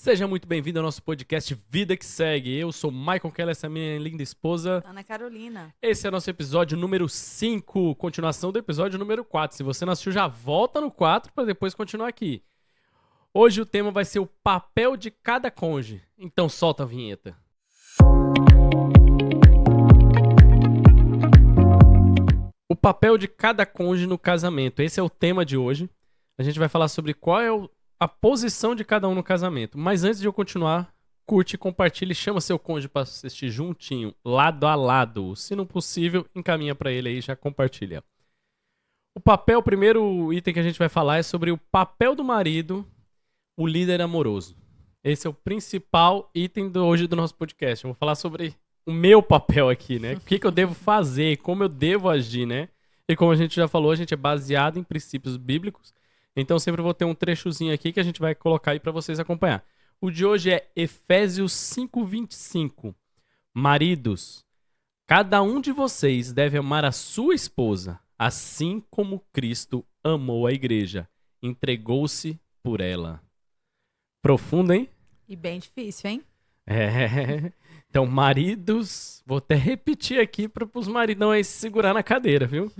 Seja muito bem-vindo ao nosso podcast Vida que Segue. Eu sou Michael Keller, essa é a minha linda esposa. Ana Carolina. Esse é o nosso episódio número 5, continuação do episódio número 4. Se você não assistiu, já volta no 4 para depois continuar aqui. Hoje o tema vai ser o papel de cada cônjuge. Então solta a vinheta. O papel de cada cônjuge no casamento. Esse é o tema de hoje. A gente vai falar sobre qual é a posição de cada um no casamento. Mas antes de eu continuar, curte, compartilhe e chama seu cônjuge para assistir juntinho, lado a lado. Se não possível, encaminha para ele aí, já compartilha. O primeiro item que a gente vai falar é sobre o papel do marido, o líder amoroso. Esse é o principal item hoje do nosso podcast. Eu vou falar sobre o meu papel aqui, né? O que eu devo fazer, como eu devo agir, né? E como a gente já falou, a gente é baseado em princípios bíblicos. Então sempre vou ter um trechozinho aqui que a gente vai colocar aí para vocês acompanhar. O de hoje é Efésios 5:25. Maridos, cada um de vocês deve amar a sua esposa, assim como Cristo amou a igreja, entregou-se por ela. Profundo, hein? E bem difícil, hein? Então, maridos, vou até repetir aqui para os maridão aí se segurar na cadeira, viu?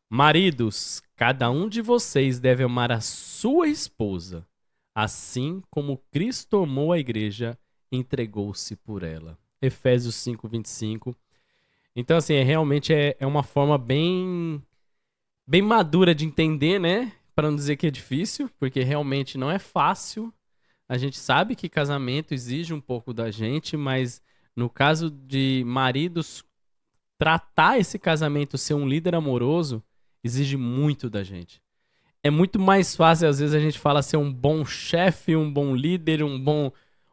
Maridos, cada um de vocês deve amar a sua esposa, assim como Cristo amou a igreja, entregou-se por ela. Efésios 5:25. Então, assim, realmente é uma forma bem madura de entender, né? Para não dizer que é difícil, porque realmente não é fácil. A gente sabe que casamento exige um pouco da gente, mas no caso de maridos, tratar esse casamento ser um líder amoroso exige muito da gente. É muito mais fácil, às vezes, a gente fala ser um bom chefe, um bom líder, um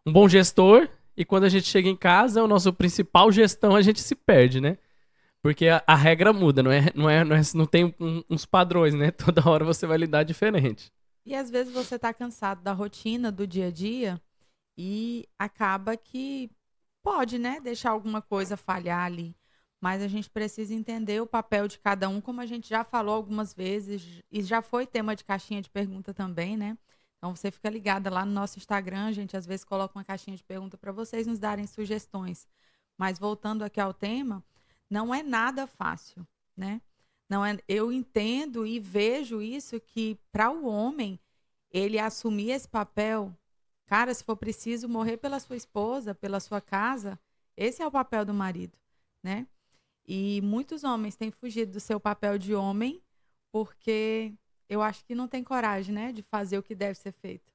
bom gestor, e quando a gente chega em casa, o nosso principal gestão, a gente se perde, né? Porque a regra muda, não tem uns padrões, né? Toda hora você vai lidar diferente. E às vezes você tá cansado da rotina, do dia a dia, e acaba que pode, né, deixar alguma coisa falhar ali. Mas a gente precisa entender o papel de cada um, como a gente já falou algumas vezes, e já foi tema de caixinha de pergunta também, né? Então você fica ligada lá no nosso Instagram, a gente às vezes coloca uma caixinha de pergunta para vocês nos darem sugestões. Mas voltando aqui ao tema, não é nada fácil, né? Não é, eu entendo e vejo isso que para o homem, ele assumir esse papel, cara, se for preciso morrer pela sua esposa, pela sua casa, esse é o papel do marido, né? E muitos homens têm fugido do seu papel de homem porque eu acho que não tem coragem, né, de fazer o que deve ser feito.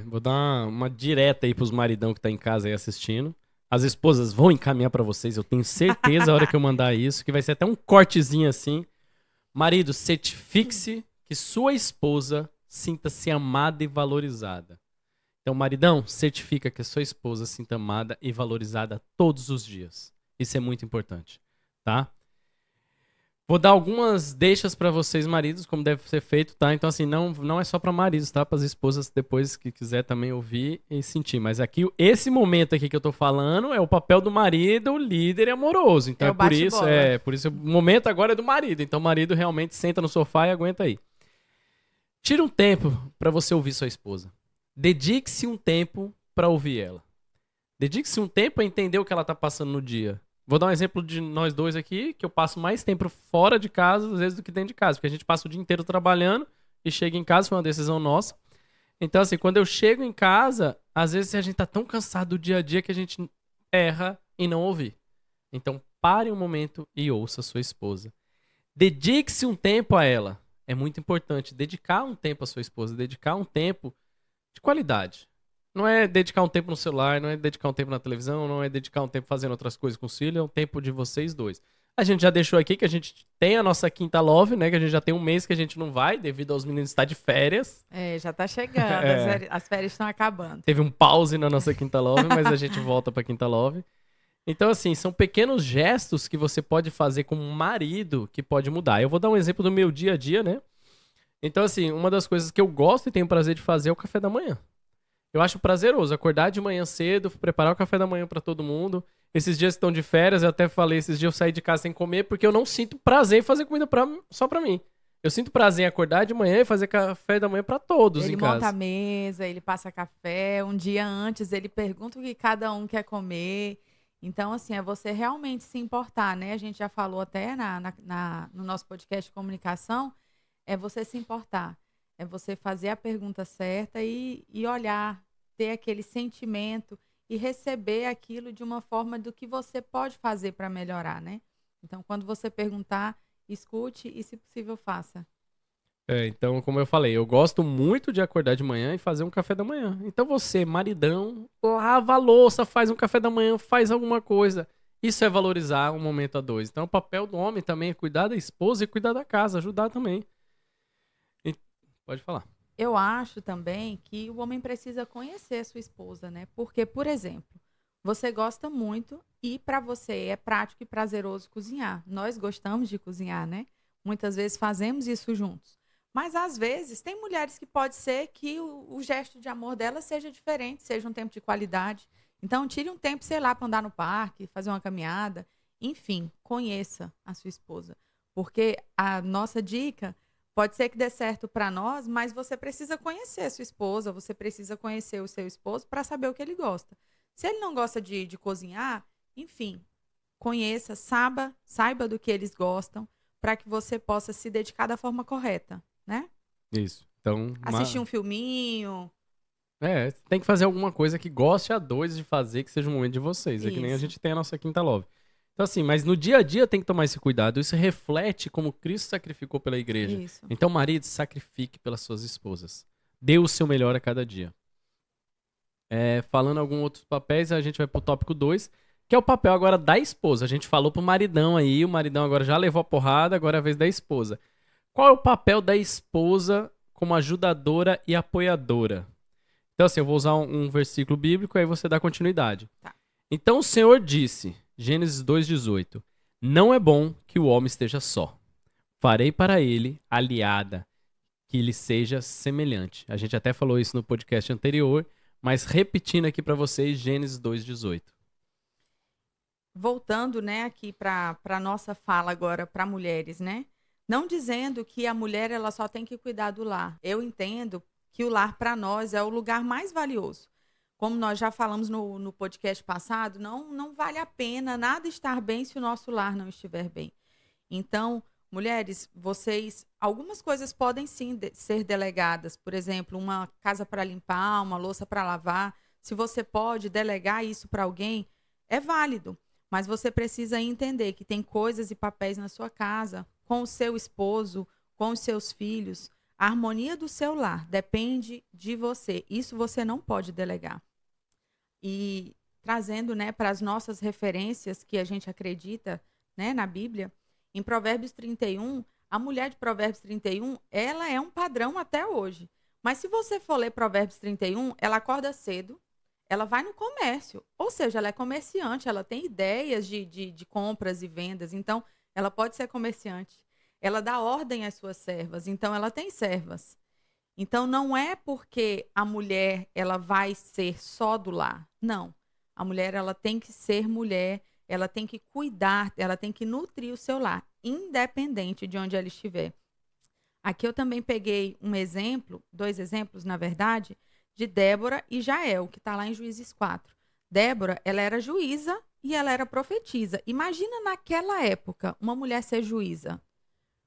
Vou dar uma direta aí pros maridão que tá em casa aí assistindo. As esposas vão encaminhar pra vocês, eu tenho certeza a hora que eu mandar isso, que vai ser até um cortezinho assim. Marido, certifique-se que sua esposa sinta-se amada e valorizada. Então, maridão, certifica que a sua esposa sinta amada e valorizada todos os dias. Isso é muito importante, tá? Vou dar algumas deixas pra vocês, maridos, como deve ser feito, tá? Então, assim, não é só pra maridos, tá? Para as esposas depois que quiser também ouvir e sentir. Mas aqui, esse momento aqui que eu tô falando é o papel do marido, líder e amoroso. Então, por isso o momento agora é do marido. Então, o marido realmente senta no sofá e aguenta aí. Tira um tempo pra você ouvir sua esposa. Dedique-se um tempo pra ouvir ela. Dedique-se um tempo a entender o que ela tá passando no dia. Vou dar um exemplo de nós dois aqui, que eu passo mais tempo fora de casa, às vezes, do que dentro de casa. Porque a gente passa o dia inteiro trabalhando e chega em casa, foi uma decisão nossa. Então, assim, quando eu chego em casa, às vezes a gente tá tão cansado do dia a dia que a gente erra em não ouvir. Então, pare um momento e ouça a sua esposa. Dedique-se um tempo a ela. É muito importante dedicar um tempo à sua esposa, dedicar um tempo de qualidade. Não é dedicar um tempo no celular, não é dedicar um tempo na televisão, não é dedicar um tempo fazendo outras coisas com os filhos, é um tempo de vocês dois. A gente já deixou aqui que a gente tem a nossa quinta love, né? Que a gente já tem um mês que a gente não vai, devido aos meninos estar de férias. Já tá chegando, as férias estão acabando. Teve um pause na nossa quinta love, mas a gente volta pra quinta love. Então, assim, são pequenos gestos que você pode fazer como marido que pode mudar. Eu vou dar um exemplo do meu dia a dia, né? Então, assim, uma das coisas que eu gosto e tenho prazer de fazer é o café da manhã. Eu acho prazeroso acordar de manhã cedo, preparar o café da manhã pra todo mundo. Esses dias que estão de férias, eu até falei, esses dias eu saí de casa sem comer porque eu não sinto prazer em fazer comida só pra mim. Eu sinto prazer em acordar de manhã e fazer café da manhã pra todos Ele em monta a casa. mesa, ele passa café. Um dia antes, ele pergunta o que cada um quer comer. Então, assim, é você realmente se importar, né? A gente já falou até no nosso podcast de comunicação, é você se importar. É você fazer a pergunta certa e olhar, ter aquele sentimento e receber aquilo de uma forma do que você pode fazer para melhorar, né? Então, quando você perguntar, escute e, se possível, faça. Então, como eu falei, eu gosto muito de acordar de manhã e fazer um café da manhã. Então você, maridão, lava a louça, faz um café da manhã, faz alguma coisa. Isso é valorizar um momento a dois. Então o papel do homem também é cuidar da esposa e cuidar da casa, ajudar também. E- Pode falar. Eu acho também que o homem precisa conhecer a sua esposa, né? Porque, por exemplo, você gosta muito e para você é prático e prazeroso cozinhar. Nós gostamos de cozinhar, né? Muitas vezes fazemos isso juntos. Mas às vezes tem mulheres que pode ser que o gesto de amor dela seja diferente, seja um tempo de qualidade. Então tire um tempo, sei lá, para andar no parque, fazer uma caminhada, enfim, conheça a sua esposa. Porque a nossa dica pode ser que dê certo para nós, mas você precisa conhecer a sua esposa, você precisa conhecer o seu esposo para saber o que ele gosta. Se ele não gosta de cozinhar, enfim, conheça, saiba do que eles gostam, para que você possa se dedicar da forma correta, né? Isso. Então, Assistir um filminho, tem que fazer alguma coisa que goste a dois de fazer, que seja um momento de vocês. É que nem a isso, gente tem a nossa quinta love. Então, assim, mas no dia a dia tem que tomar esse cuidado. Isso reflete como Cristo sacrificou pela igreja. isso. Então, marido, sacrifique pelas suas esposas. Dê o seu melhor a cada dia. Falando alguns outros papéis, a gente vai pro tópico 2, que é o papel agora da esposa. A gente falou pro maridão aí, o maridão agora já levou a porrada, agora é a vez da esposa. Qual é o papel da esposa como ajudadora e apoiadora? Então, assim, eu vou usar um versículo bíblico, aí você dá continuidade. Tá. Então o Senhor disse, Gênesis 2,18: Não é bom que o homem esteja só. Farei para ele aliada, que lhe seja semelhante. A gente até falou isso no podcast anterior, mas repetindo aqui para vocês, Gênesis 2,18. Voltando, né, aqui para a nossa fala agora para mulheres, né? Não dizendo que a mulher ela só tem que cuidar do lar. Eu entendo que o lar para nós é o lugar mais valioso. Como nós já falamos no podcast passado, não vale a pena nada estar bem se o nosso lar não estiver bem. Então, mulheres, algumas coisas podem sim ser delegadas. Por exemplo, uma casa para limpar, uma louça para lavar. Se você pode delegar isso para alguém, é válido. Mas você precisa entender que tem coisas e papéis na sua casa, com o seu esposo, com os seus filhos. A harmonia do seu lar depende de você. Isso você não pode delegar. E trazendo, né, para as nossas referências que a gente acredita, né, na Bíblia, em Provérbios 31, a mulher de Provérbios 31, ela é um padrão até hoje. Mas se você for ler Provérbios 31, ela acorda cedo, ela vai no comércio, ou seja, ela é comerciante, ela tem ideias de compras e vendas, então ela pode ser comerciante. Ela dá ordem às suas servas, então ela tem servas. Então não é porque a mulher ela vai ser só do lar. Não. A mulher ela tem que ser mulher, ela tem que cuidar, ela tem que nutrir o seu lar, independente de onde ela estiver. Aqui eu também peguei um exemplo, dois exemplos, na verdade, de Débora e Jael, que está lá em Juízes 4. Débora, ela era juíza e ela era profetisa. Imagina naquela época uma mulher ser juíza.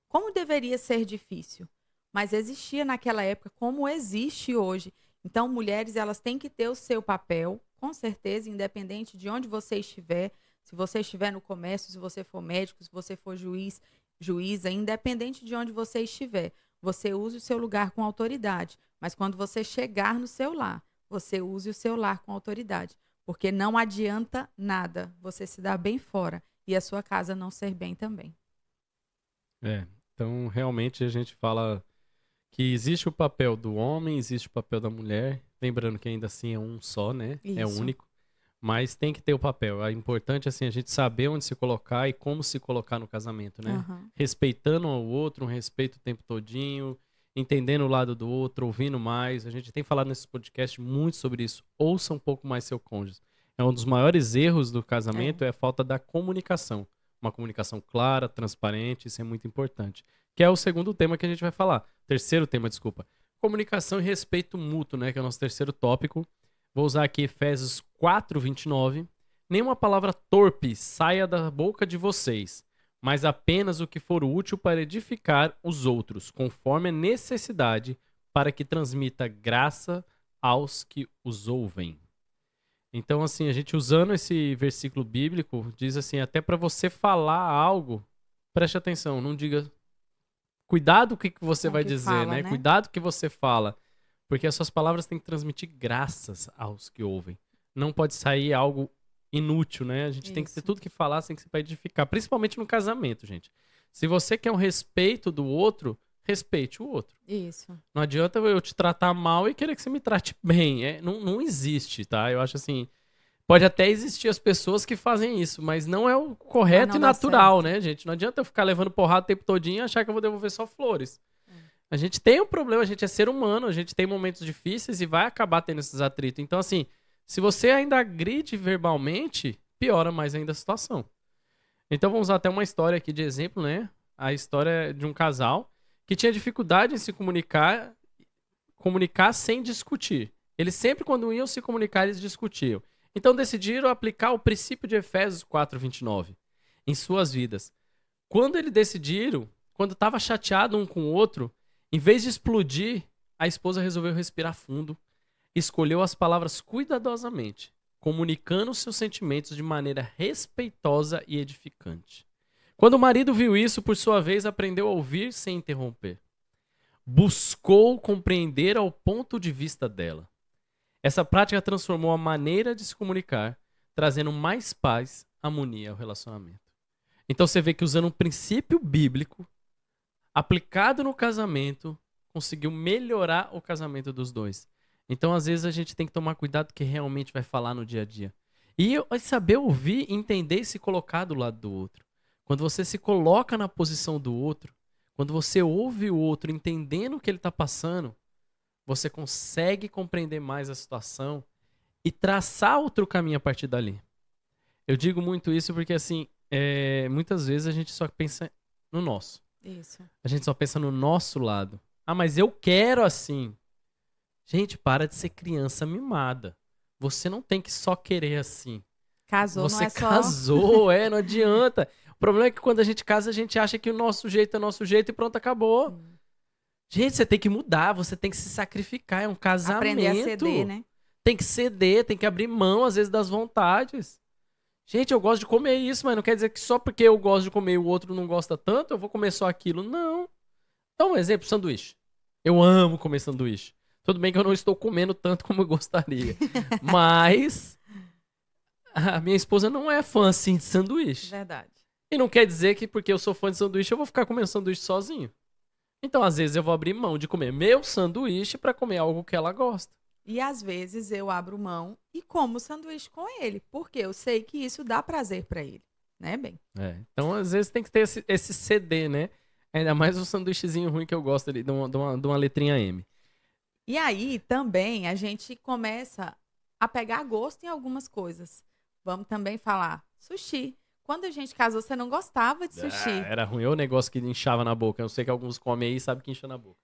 Como deveria ser difícil? Mas existia naquela época, como existe hoje. Então, mulheres, elas têm que ter o seu papel, com certeza, independente de onde você estiver. Se você estiver no comércio, se você for médico, se você for juiz, juíza, independente de onde você estiver, você use o seu lugar com autoridade. Mas quando você chegar no seu lar, você use o seu lar com autoridade. Porque não adianta nada você se dar bem fora e a sua casa não ser bem também. Então realmente a gente fala que existe o papel do homem, existe o papel da mulher. Lembrando que ainda assim é um só, né? É Isso. único. Mas tem que ter o papel. É importante, assim, a gente saber onde se colocar e como se colocar no casamento, né? Uhum. Respeitando um ao outro, um respeito o tempo todinho, entendendo o lado do outro, ouvindo mais. A gente tem falado nesse podcast muito sobre isso. Ouça um pouco mais seu cônjuge. É um dos maiores erros do casamento, é a falta da comunicação. Uma comunicação clara, transparente, isso é muito importante. que é o segundo tema que a gente vai falar. Terceiro tema, desculpa. Comunicação e respeito mútuo, né? Que é o nosso terceiro tópico. Vou usar aqui Efésios 4:29. Nenhuma palavra torpe saia da boca de vocês, mas apenas o que for útil para edificar os outros, conforme a necessidade, para que transmita graça aos que os ouvem. Então, assim, a gente usando esse versículo bíblico, diz assim, até para você falar algo, preste atenção, não diga... Cuidado com o que você Com o vai que dizer, fala, né? né? Cuidado com o que você fala, porque as suas palavras têm que transmitir graças aos que ouvem. Não pode sair algo inútil, né? A gente tem que ter Isso. tudo que falar, tem que ser para edificar, principalmente no casamento, gente. Se você quer um respeito do outro, respeite o outro. Isso. Não adianta eu te tratar mal e querer que você me trate bem. Não existe, tá? Eu acho assim. Pode até existir as pessoas que fazem isso, mas não é o correto não e dá natural, certo. né, gente? Não adianta eu ficar levando porrada o tempo todinho e achar que eu vou devolver só flores. A gente tem um problema, a gente é ser humano, a gente tem momentos difíceis e vai acabar tendo esses atritos. Então, assim, se você ainda agride verbalmente, piora mais ainda a situação. Então, vamos usar até uma história aqui de exemplo, né? A história de um casal que tinha dificuldade em se comunicar sem discutir. Eles sempre, quando iam se comunicar, eles discutiam. Então decidiram aplicar o princípio de Efésios 4:29 em suas vidas. Quando eles decidiram, quando estava chateado um com o outro, em vez de explodir, a esposa resolveu respirar fundo, escolheu as palavras cuidadosamente, comunicando seus sentimentos de maneira respeitosa e edificante. Quando o marido viu isso, por sua vez, aprendeu a ouvir sem interromper. Buscou compreender ao ponto de vista dela. Essa prática transformou a maneira de se comunicar, trazendo mais paz, harmonia ao relacionamento. Então você vê que usando um princípio bíblico, aplicado no casamento, conseguiu melhorar o casamento dos dois. Então às vezes a gente tem que tomar cuidado com o que realmente vai falar no dia a dia. E saber ouvir, entender e se colocar do lado do outro. Quando você se coloca na posição do outro, quando você ouve o outro entendendo o que ele está passando, você consegue compreender mais a situação e traçar outro caminho a partir dali. Eu digo muito isso porque, assim, muitas vezes a gente só pensa no nosso. Isso. A gente só pensa no nosso lado. Ah, mas eu quero assim. Gente, para de ser criança mimada. Você não tem que só querer assim. Casou, não Você é só... casou, não adianta. O problema é que quando a gente casa, a gente acha que o nosso jeito é nosso jeito e pronto, acabou. Gente, você tem que mudar, você tem que se sacrificar, é um casamento. Aprender a ceder, né? Tem que ceder, tem que abrir mão, às vezes, das vontades. Gente, eu gosto de comer isso, mas não quer dizer que só porque eu gosto de comer e o outro não gosta tanto, eu vou comer só aquilo. Não. Então, um exemplo, sanduíche. Eu amo comer sanduíche. Tudo bem que eu não estou comendo tanto como eu gostaria. Mas a minha esposa não é fã, assim, de sanduíche. Verdade. E não quer dizer que porque eu sou fã de sanduíche, eu vou ficar comendo sanduíche sozinho. Então, às vezes, eu vou abrir mão de comer meu sanduíche para comer algo que ela gosta. E às vezes eu abro mão e como sanduíche com ele, porque eu sei que isso dá prazer pra ele, né, bem? Então, às vezes, tem que ter esse CD, né? Ainda mais o sanduíchezinho ruim que eu gosto ali, de uma letrinha M. E aí também a gente começa a pegar gosto em algumas coisas. Vamos também falar sushi. Quando a gente casou, você não gostava de sushi. Era ruim, é o negócio que inchava na boca. Eu sei que alguns comem aí e sabem que incha na boca.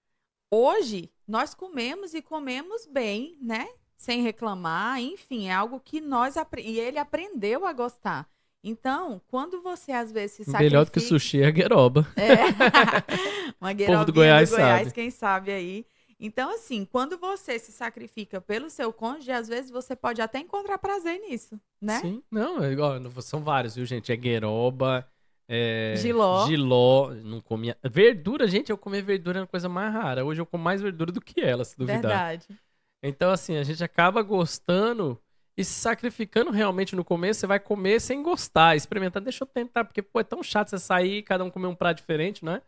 Hoje, nós comemos e comemos bem, né? Sem reclamar, enfim, é algo que e ele aprendeu a gostar. Então, quando você às vezes se sacrifica... Melhor do que sushi é a gueroba. Uma Povo do guerobinha Goiás do Goiás, sabe. quem sabe aí. Então, assim, quando você se sacrifica pelo seu cônjuge, às vezes você pode até encontrar prazer nisso, né? Sim, não, igual, são vários, viu, gente? É gueroba, Jiló. não comia... Verdura, gente, eu comer verdura é uma coisa mais rara. Hoje eu como mais verdura do que ela, se duvidar. Verdade. Então, assim, a gente acaba gostando e se sacrificando realmente no começo. Você vai comer sem gostar, experimentar. Deixa eu tentar, porque, pô, é tão chato você sair e cada um comer um prato diferente, né?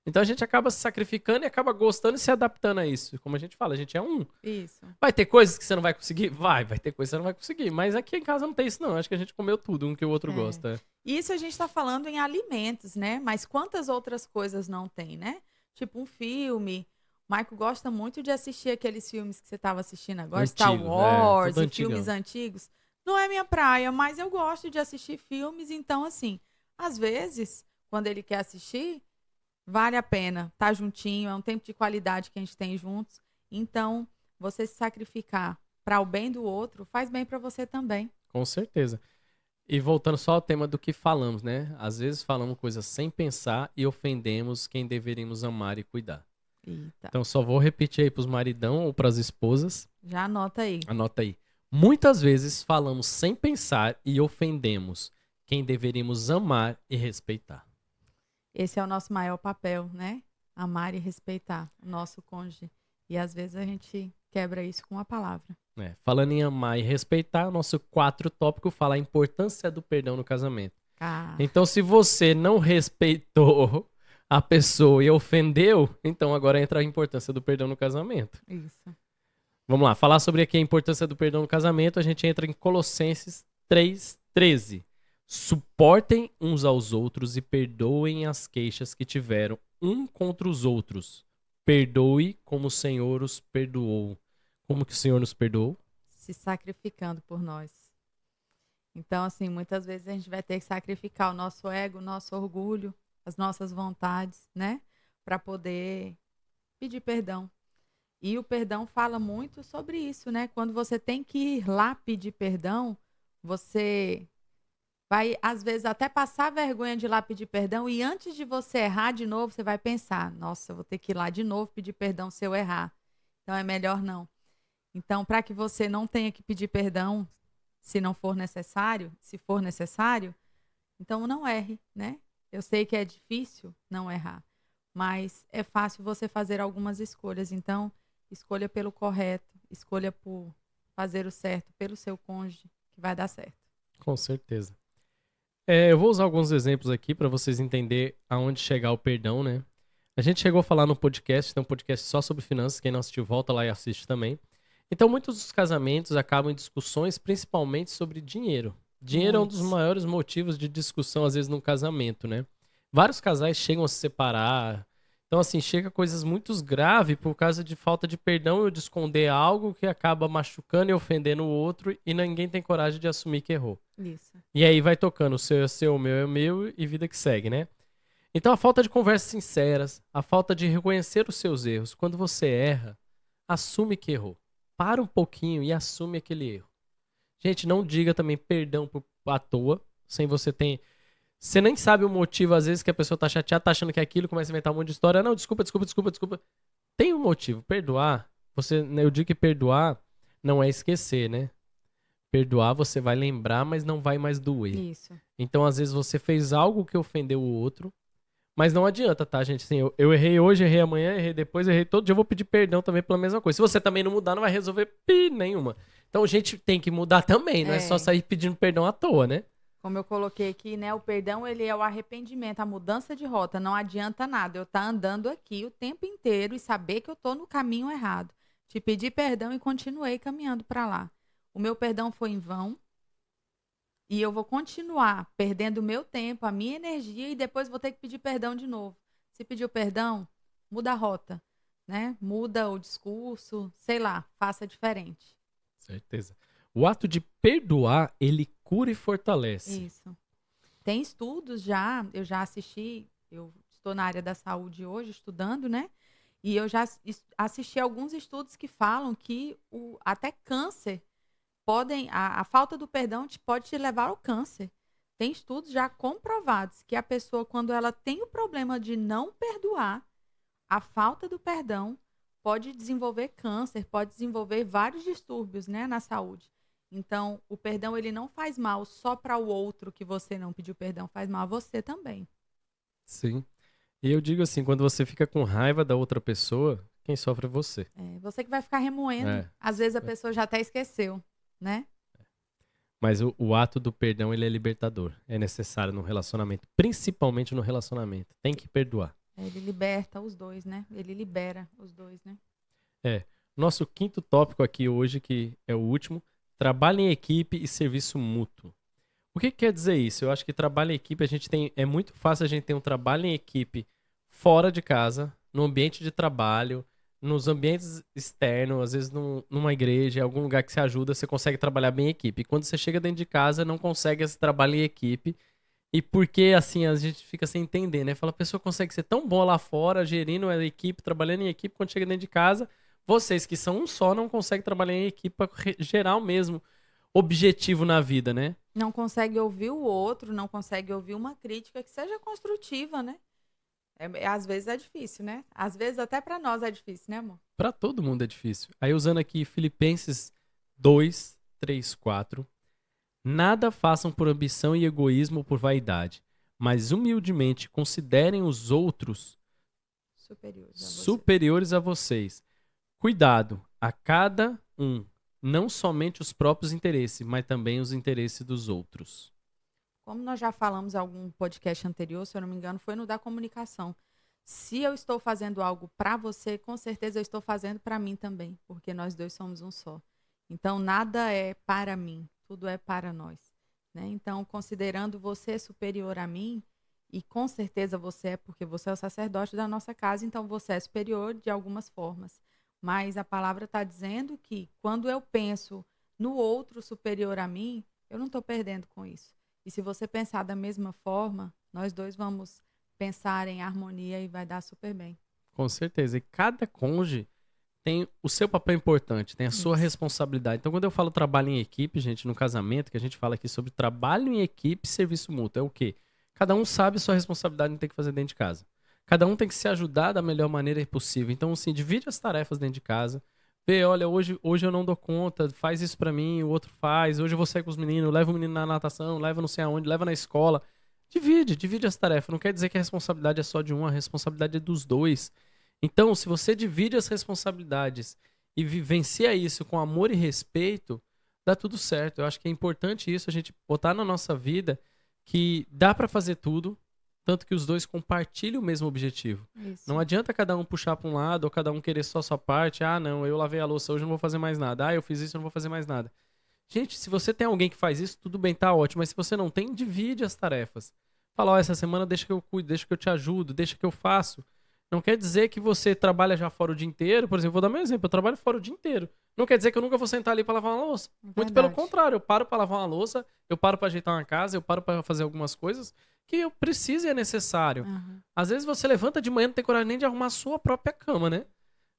Então a gente acaba se sacrificando e acaba gostando e se adaptando a isso. Como a gente fala, a gente é um. Isso. Vai ter coisas que você não vai conseguir? Vai ter coisas que você não vai conseguir. Mas aqui em casa não tem isso, não. Acho que a gente comeu tudo, um que o outro gosta. Isso a gente tá falando em alimentos, né? Mas quantas outras coisas não tem, né? Tipo um filme. O Maico gosta muito de assistir aqueles filmes que você estava assistindo agora, Star Wars e filmes antigos. Não é minha praia, mas eu gosto de assistir filmes. Então, assim, às vezes, quando ele quer assistir, vale a pena estar juntinho, é um tempo de qualidade que a gente tem juntos. Então, você se sacrificar para o bem do outro faz bem para você também. Com certeza. E voltando só ao tema do que falamos, né? Às vezes falamos coisas sem pensar e ofendemos quem deveríamos amar e cuidar. Eita, Então só vou repetir aí pros maridão ou pras esposas. já anota aí. Anota aí. Muitas vezes falamos sem pensar e ofendemos quem deveríamos amar e respeitar. Esse é o nosso maior papel, né? Amar e respeitar o nosso cônjuge. E às vezes a gente quebra isso com a palavra. Falando em amar e respeitar, nosso 4 tópico fala a importância do perdão no casamento. Ah, Então, se você não respeitou a pessoa e ofendeu, então agora entra a importância do perdão no casamento. isso. Vamos lá, falar sobre aqui a importância do perdão no casamento, a gente entra em Colossenses 3:13. Suportem uns aos outros e perdoem as queixas que tiveram um contra os outros. Perdoe como o Senhor os perdoou. Como que o Senhor nos perdoou? Se sacrificando por nós. Então, assim, muitas vezes a gente vai ter que sacrificar o nosso ego, o nosso orgulho, as nossas vontades, né? Para poder pedir perdão. E o perdão fala muito sobre isso, né? Quando você tem que ir lá pedir perdão, você vai, às vezes, até passar vergonha de ir lá pedir perdão. E antes de você errar de novo, você vai pensar: nossa, eu vou ter que ir lá de novo pedir perdão se eu errar. Então é melhor não. Então, para que você não tenha que pedir perdão se não for necessário, se for necessário, então não erre, né? Eu sei que é difícil não errar, mas é fácil você fazer algumas escolhas. Então, escolha pelo correto, escolha por fazer o certo pelo seu cônjuge, que vai dar certo. Com certeza. Eu vou usar alguns exemplos aqui para vocês entenderem aonde chegar o perdão, né? A gente chegou a falar no podcast, tem um podcast só sobre finanças, quem não assistiu, volta lá e assiste também. Então, muitos dos casamentos acabam em discussões principalmente sobre dinheiro. Dinheiro é um dos Muitos. maiores motivos de discussão, às vezes, num casamento, né? Vários casais chegam a se separar. Então, assim, chega coisas muito graves por causa de falta de perdão ou de esconder algo que acaba machucando e ofendendo o outro e ninguém tem coragem de assumir que errou. Isso. E aí vai tocando, o seu é seu, o meu é o meu e vida que segue, né? Então, a falta de conversas sinceras, a falta de reconhecer os seus erros. Quando você erra, assume que errou. Para um pouquinho e assume aquele erro. Gente, não diga também perdão à toa, sem você ter... Você nem sabe o motivo, às vezes, que a pessoa tá chateada, tá achando que é aquilo, começa a inventar um monte de história. Não, desculpa. Tem um motivo. Perdoar, eu digo que perdoar não é esquecer, né? Perdoar, você vai lembrar, mas não vai mais doer. Isso. Então, às vezes, você fez algo que ofendeu o outro, mas não adianta, tá, gente? Assim, eu errei hoje, errei amanhã, errei depois, errei todo dia. Eu vou pedir perdão também pela mesma coisa. Se você também não mudar, não vai resolver nenhuma. Então a gente tem que mudar também, não é só sair pedindo perdão à toa, né? Como eu coloquei aqui, né? O perdão, ele é o arrependimento, a mudança de rota. Não adianta nada eu estar andando aqui o tempo inteiro e saber que eu estou no caminho errado. Te pedi perdão e continuei caminhando para lá. O meu perdão foi em vão. E eu vou continuar perdendo o meu tempo, a minha energia e depois vou ter que pedir perdão de novo. Se pediu perdão, muda a rota, né? Muda o discurso, sei lá, faça diferente. Certeza. O ato de perdoar, ele cura e fortalece. Isso. Tem estudos já, eu já assisti, eu estou na área da saúde hoje estudando, né? E eu já assisti alguns estudos que falam que até câncer a falta do perdão pode te levar ao câncer. Tem estudos já comprovados que a pessoa, quando ela tem o problema de não perdoar, a falta do perdão pode desenvolver câncer, pode desenvolver vários distúrbios, né, na saúde. Então, o perdão ele não faz mal só para o outro que você não pediu perdão, faz mal a você também. Sim. E eu digo assim, quando você fica com raiva da outra pessoa, quem sofre é você. Você que vai ficar remoendo. Às vezes a pessoa já até esqueceu, né? Mas o ato do perdão, ele é libertador. É necessário no relacionamento, principalmente no relacionamento. Tem que perdoar. Ele liberta os dois, né? Ele libera os dois, né? Nosso quinto tópico aqui hoje, que é o último, trabalho em equipe e serviço mútuo. O que quer dizer isso? Eu acho que trabalho em equipe, é muito fácil a gente ter um trabalho em equipe fora de casa, no ambiente de trabalho, nos ambientes externos, às vezes numa igreja, em algum lugar que você ajuda, você consegue trabalhar bem em equipe. E quando você chega dentro de casa, não consegue esse trabalho em equipe E porque, assim, a gente fica sem entender, né? Fala, a pessoa consegue ser tão boa lá fora, gerindo a equipe, trabalhando em equipe, quando chega dentro de casa, vocês que são um só não conseguem trabalhar em equipe para gerar o mesmo objetivo na vida, né? Não consegue ouvir o outro, não consegue ouvir uma crítica que seja construtiva, né? Às vezes é difícil, né? Às vezes até para nós é difícil, né, amor? Para todo mundo é difícil. Aí usando aqui Filipenses 2, 3, 4. Nada façam por ambição e egoísmo ou por vaidade, mas humildemente considerem os outros Superiores a você. superiores a vocês. Cuidado a cada um, não somente os próprios interesses, mas também os interesses dos outros. Como nós já falamos em algum podcast anterior, se eu não me engano, foi no da comunicação. Se eu estou fazendo algo para você, com certeza eu estou fazendo para mim também, porque nós dois somos um só. Então, nada é para mim, tudo é para nós, né? Então, considerando você superior a mim, e com certeza você é, porque você é o sacerdote da nossa casa, então você é superior de algumas formas. Mas a palavra está dizendo que quando eu penso no outro superior a mim, eu não estou perdendo com isso. E se você pensar da mesma forma, nós dois vamos pensar em harmonia e vai dar super bem. Com certeza. E cada cônjuge tem o seu papel importante, tem a sua Isso. responsabilidade. Então, quando eu falo trabalho em equipe, gente, no casamento, que a gente fala aqui sobre trabalho em equipe e serviço mútuo, é o quê? Cada um sabe sua responsabilidade no que tem que fazer dentro de casa. Cada um tem que se ajudar da melhor maneira possível. Então, assim, divide as tarefas dentro de casa. Vê, olha, hoje eu não dou conta, faz isso pra mim, o outro faz. Hoje eu vou sair com os meninos, leva o menino na natação, leva não sei aonde, leva na escola. Divide as tarefas. Não quer dizer que a responsabilidade é só de um, a responsabilidade é dos dois. Então, se você divide as responsabilidades e vivencia isso com amor e respeito, dá tudo certo. Eu acho que é importante isso, a gente botar na nossa vida que dá pra fazer tudo, tanto que os dois compartilhem o mesmo objetivo. Isso. Não adianta cada um puxar para um lado ou cada um querer só a sua parte. Ah, não, eu lavei a louça hoje, eu não vou fazer mais nada. Ah, eu fiz isso, eu não vou fazer mais nada. Gente, se você tem alguém que faz isso, tudo bem, tá ótimo. Mas se você não tem, divide as tarefas. Fala, ó, essa semana deixa que eu cuido, deixa que eu te ajudo, deixa que eu faço. Não quer dizer que você trabalha já fora o dia inteiro. Por exemplo, vou dar meu exemplo, eu trabalho fora o dia inteiro. Não quer dizer que eu nunca vou sentar ali para lavar uma louça. Muito pelo Verdade. contrário, eu paro para lavar uma louça, eu paro para ajeitar uma casa, eu paro para fazer algumas coisas que eu preciso e é necessário. Uhum. Às vezes você levanta de manhã e não tem coragem nem de arrumar a sua própria cama, né?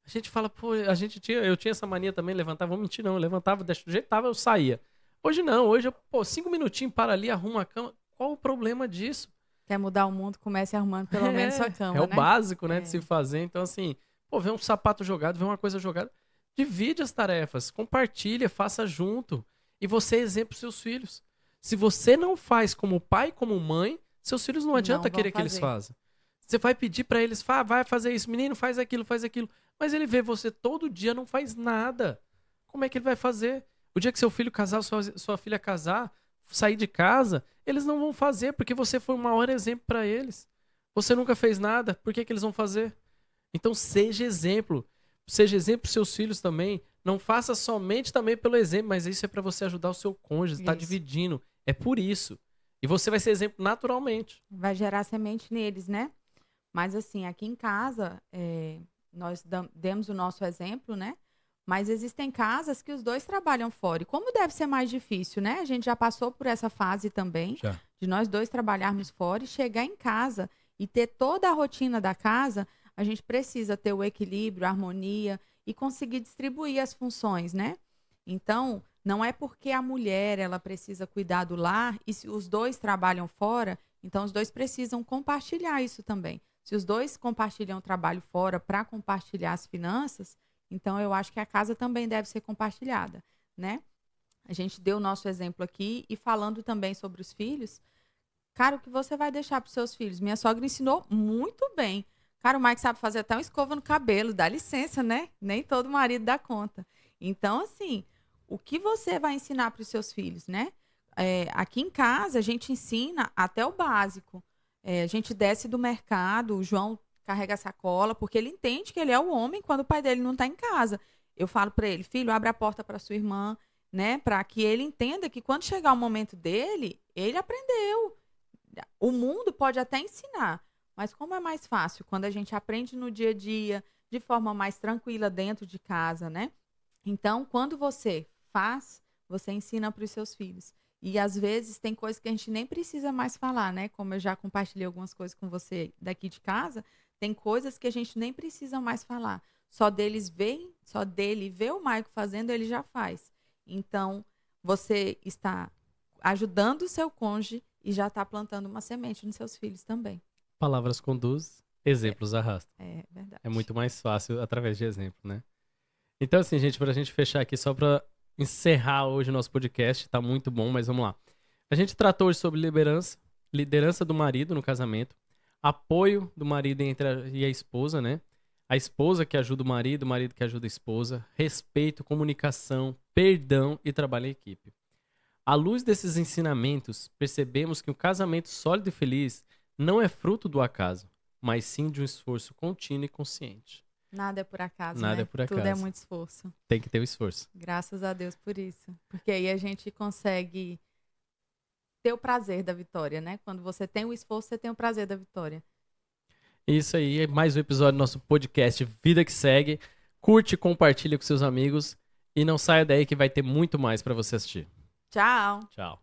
A gente fala, pô, eu tinha essa mania também, levantava, vou mentir não, eu levantava, ajeitava, eu saía. Hoje não, hoje eu, pô, 5 minutinhos para ali, arrumo a cama. Qual o problema disso? Quer mudar o mundo, comece arrumando pelo menos sua cama, É o né? básico, né, É. de se fazer. Então, assim, pô, vê um sapato jogado, vê uma coisa jogada, divide as tarefas, compartilha, faça junto. E você é exemplo para seus filhos. Se você não faz como pai, como mãe, seus filhos não adianta Não vão querer que eles fazer. façam. Você vai pedir para eles, vai fazer isso, menino, faz aquilo, faz aquilo. Mas ele vê você todo dia, não faz nada. Como é que ele vai fazer? O dia que seu filho casar, sua filha casar, sair de casa, eles não vão fazer, porque você foi o maior exemplo para eles. Você nunca fez nada, por que que eles vão fazer? Então seja exemplo. Seja exemplo para seus filhos também. Não faça somente também pelo exemplo, mas isso é para você ajudar o seu cônjuge, está Isso. dividindo. É por isso. E você vai ser exemplo naturalmente. Vai gerar semente neles, né? Mas assim, aqui em casa, nós demos o nosso exemplo, né? Mas existem casas que os dois trabalham fora. E como deve ser mais difícil, né? A gente já passou por essa fase também, Já. de nós dois trabalharmos fora e chegar em casa e ter toda a rotina da casa, a gente precisa ter o equilíbrio, a harmonia e conseguir distribuir as funções, né? Então, não é porque a mulher ela precisa cuidar do lar e se os dois trabalham fora, então os dois precisam compartilhar isso também. Se os dois compartilham o trabalho fora para compartilhar as finanças, então eu acho que a casa também deve ser compartilhada, né? A gente deu o nosso exemplo aqui e falando também sobre os filhos, cara, o que você vai deixar para os seus filhos? Minha sogra ensinou muito bem. Cara, o Mike sabe fazer até uma escova no cabelo, dá licença, né? Nem todo marido dá conta. Então, assim, o que você vai ensinar para os seus filhos, né? Aqui em casa, a gente ensina até o básico. A gente desce do mercado, o João carrega a sacola, porque ele entende que ele é o homem quando o pai dele não está em casa. Eu falo para ele, filho, abre a porta para sua irmã, né? Para que ele entenda que quando chegar o momento dele, ele aprendeu. O mundo pode até ensinar, mas como é mais fácil quando a gente aprende no dia a dia, de forma mais tranquila dentro de casa, né? Então, quando você faz, você ensina para os seus filhos. E às vezes tem coisas que a gente nem precisa mais falar, né? Como eu já compartilhei algumas coisas com você daqui de casa, tem coisas que a gente nem precisa mais falar. Só dele ver o Maico fazendo, ele já faz. Então, você está ajudando o seu cônjuge e já está plantando uma semente nos seus filhos também. Palavras conduzem, exemplos arrastam. É verdade. É muito mais fácil através de exemplo, né? Então, assim, gente, pra gente fechar aqui, só pra encerrar hoje o nosso podcast, tá muito bom, mas vamos lá. A gente tratou hoje sobre liderança do marido no casamento, apoio do marido e a esposa, né? A esposa que ajuda o marido que ajuda a esposa, respeito, comunicação, perdão e trabalho em equipe. À luz desses ensinamentos, percebemos que um casamento sólido e feliz não é fruto do acaso, mas sim de um esforço contínuo e consciente. Nada é por acaso, Nada né? é por acaso. Tudo é muito esforço. Tem que ter o esforço. Graças a Deus por isso. Porque aí a gente consegue ter o prazer da vitória, né? Quando você tem o esforço, você tem o prazer da vitória. Isso aí, é mais um episódio do nosso podcast Vida que Segue. Curte, compartilha com seus amigos e não saia daí que vai ter muito mais pra você assistir. Tchau! Tchau.